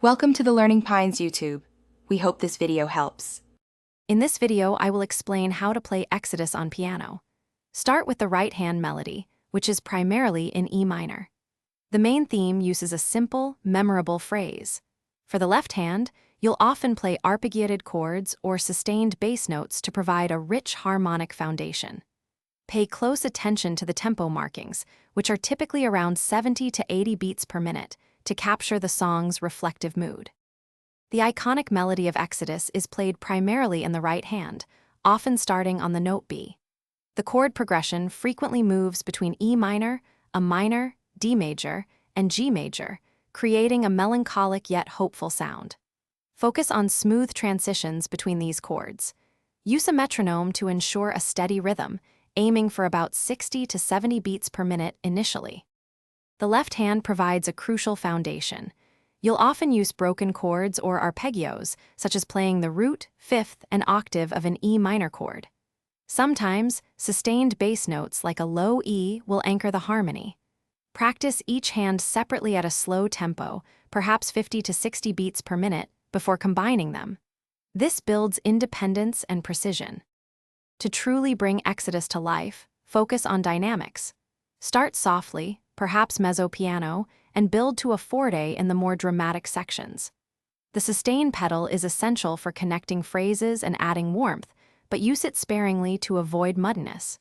Welcome to the Learning Pines YouTube. We hope this video helps. In this video, I will explain how to play Exodus on piano. Start with the right-hand melody, which is primarily in E minor. The main theme uses a simple, memorable phrase. For the left hand, you'll often play arpeggiated chords or sustained bass notes to provide a rich harmonic foundation. Pay close attention to the tempo markings, which are typically around 70 to 80 beats per minute, to capture the song's reflective mood. The iconic melody of Exodus is played primarily in the right hand, often starting on the note B. The chord progression frequently moves between E minor, a minor, D major, and G major, creating a melancholic yet hopeful sound. Focus on smooth transitions between these chords. Use a metronome to ensure a steady rhythm, aiming for about 60 to 70 beats per minute initially. The left hand provides a crucial foundation. You'll often use broken chords or arpeggios, such as playing the root, fifth, and octave of an E minor chord. Sometimes, sustained bass notes like a low E will anchor the harmony. Practice each hand separately at a slow tempo, perhaps 50 to 60 beats per minute, before combining them. This builds independence and precision. To truly bring Exodus to life, focus on dynamics. Start softly, perhaps mezzo piano, and build to a forte in the more dramatic sections. The sustain pedal is essential for connecting phrases and adding warmth, but use it sparingly to avoid muddiness.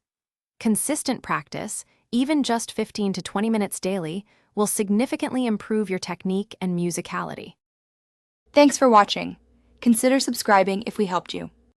Consistent practice, even just 15 to 20 minutes daily, will significantly improve your technique and musicality. Thanks for watching. Consider subscribing if we helped you.